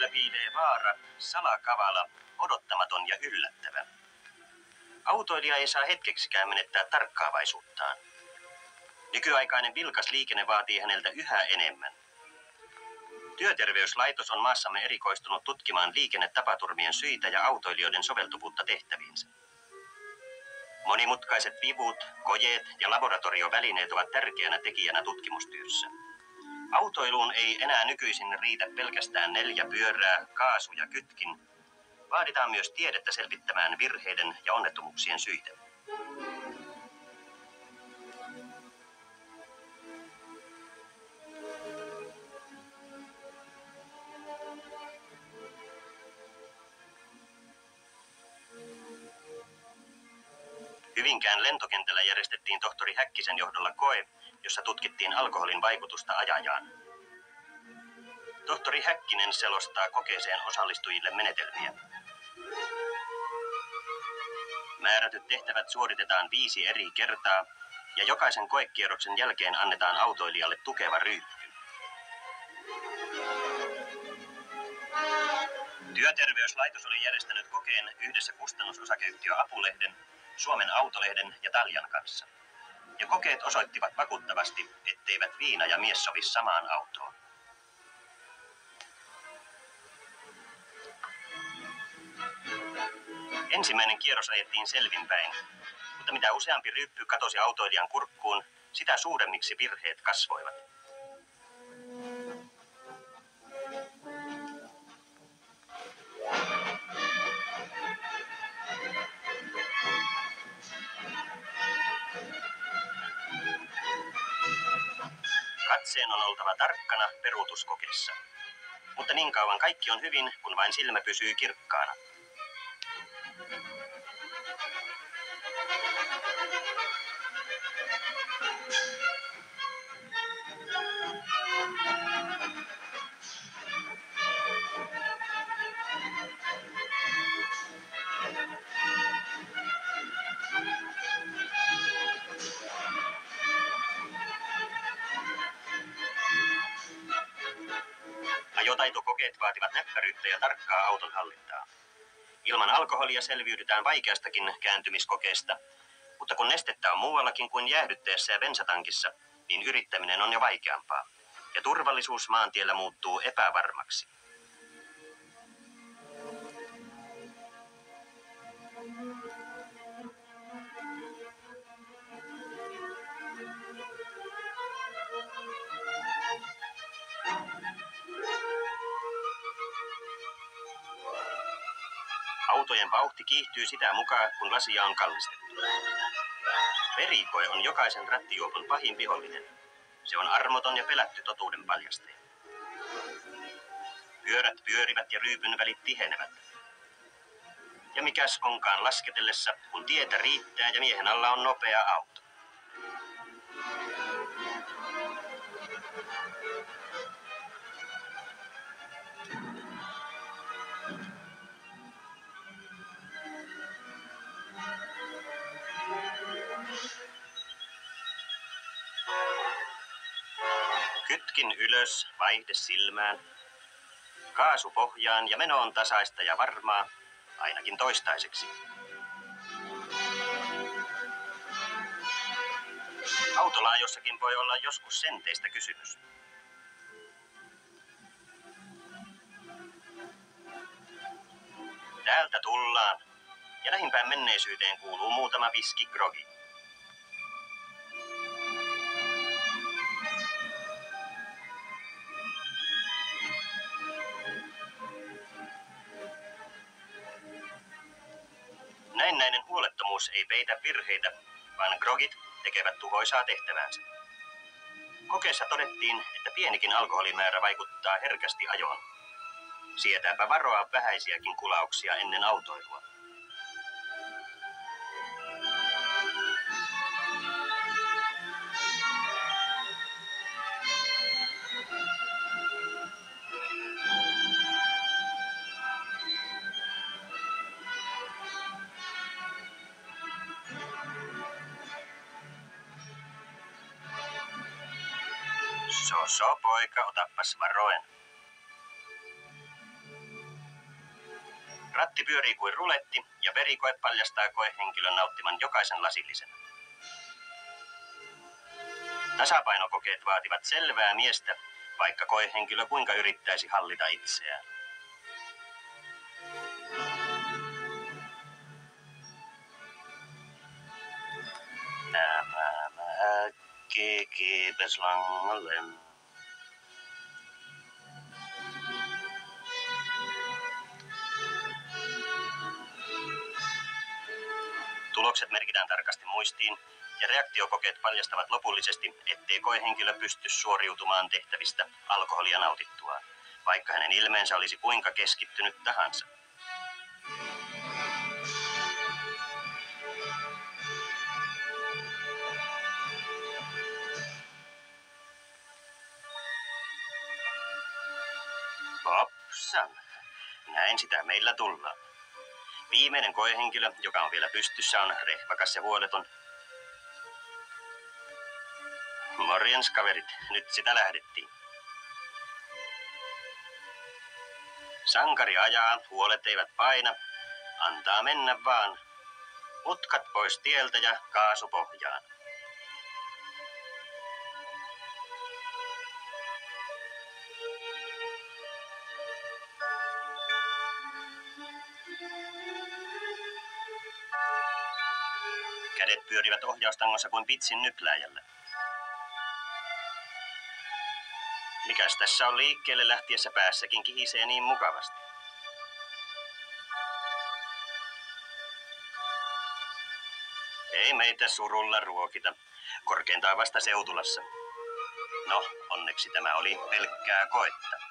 Siellä piilee vaara, salakavala, odottamaton ja yllättävä. Autoilija ei saa hetkeksikään menettää tarkkaavaisuuttaan. Nykyaikainen vilkas liikenne vaatii häneltä yhä enemmän. Työterveyslaitos on maassamme erikoistunut tutkimaan liikennetapaturmien syitä ja autoilijoiden soveltuvuutta tehtäviinsä. Monimutkaiset vivut, kojeet ja laboratoriovälineet ovat tärkeänä tekijänä tutkimustyössä. Autoiluun ei enää nykyisin riitä pelkästään 4 pyörää, kaasu ja kytkin. Vaaditaan myös tiedettä selvittämään virheiden ja onnettomuuksien syitä. Hyvinkään lentokentällä järjestettiin tohtori Häkkisen johdolla koe, jossa tutkittiin alkoholin vaikutusta ajajaan. Tohtori Häkkinen selostaa kokeeseen osallistujille menetelmiä. Määrätyt tehtävät suoritetaan 5 eri kertaa ja jokaisen koekierroksen jälkeen annetaan autoilijalle tukeva ryyppy. Työterveyslaitos oli järjestänyt kokeen yhdessä kustannusosakeyhtiö Apulehden, Suomen Autolehden ja Taljan kanssa. Ja kokeet osoittivat vakuuttavasti, etteivät viina ja mies sovi samaan autoon. Ensimmäinen kierros ajettiin selvinpäin, mutta mitä useampi ryyppy katosi autoilijan kurkkuun, sitä suuremmiksi virheet kasvoivat. Katseen on oltava tarkkana peruutuskokeessa. Mutta niin kauan kaikki on hyvin, kun vain silmä pysyy kirkkaana. Ajotaitokokeet vaativat näppäryyttä ja tarkkaa autonhallintaa. Ilman alkoholia selviydytään vaikeastakin kääntymiskokeesta, mutta kun nestettä on muuallakin kuin jäähdytteessä ja bensatankissa, niin yrittäminen on jo vaikeampaa. Ja turvallisuus maantiellä muuttuu epävarmaksi. Autojen vauhti kiihtyy sitä mukaan, kun lasia on kallistettu. Verikoe on jokaisen rattijuopon pahin vihollinen. Se on armoton ja pelätty totuuden paljastaja. Pyörät pyörivät ja ryypyn välit tihenevät. Ja mikäs onkaan lasketellessa, kun tietä riittää ja miehen alla on nopea auto. Kytkin ylös, vaihde silmään. Kaasu pohjaan ja meno on tasaista ja varmaa, ainakin toistaiseksi. Autolaajossakin voi olla joskus senteistä kysymys. Täältä tullaan, ja lähimpään menneisyyteen kuuluu muutama viski grogi. Näennäinen huolettomuus ei peitä virheitä, vaan grogit tekevät tuhoisaa tehtäväänsä. Kokeessa todettiin, että pienikin alkoholimäärä vaikuttaa herkästi ajoon. Sietääpä varoa vähäisiäkin kulauksia ennen autoilua. So, poika, otappas varoen. Ratti pyörii kuin ruletti ja verikoe paljastaa koehenkilön nauttiman jokaisen lasillisen. Tasapainokokeet vaativat selvää miestä, vaikka koehenkilö kuinka yrittäisi hallita itseään. Tulokset merkitään tarkasti muistiin ja reaktiokokeet paljastavat lopullisesti, ettei koehenkilö pysty suoriutumaan tehtävistä alkoholia nautittuaan, vaikka hänen ilmeensä olisi kuinka keskittynyt tahansa. Hopsan, näin sitä meillä tullaan. Viimeinen koehenkilö, joka on vielä pystyssä, on rehvakas ja huoleton. Morjens kaverit, nyt sitä lähdettiin. Sankari ajaa, huolet eivät paina. Antaa mennä vaan. Mutkat pois tieltä ja kaasu pohjaan. Kädet pyörivät ohjaustangossa kuin pitsin nyplääjällä. Mikäs tässä on liikkeelle lähtiessä päässäkin kihisee niin mukavasti? Ei meitä surulla ruokita. Korkeintaan vasta Seutulassa. No, onneksi tämä oli pelkkää koetta.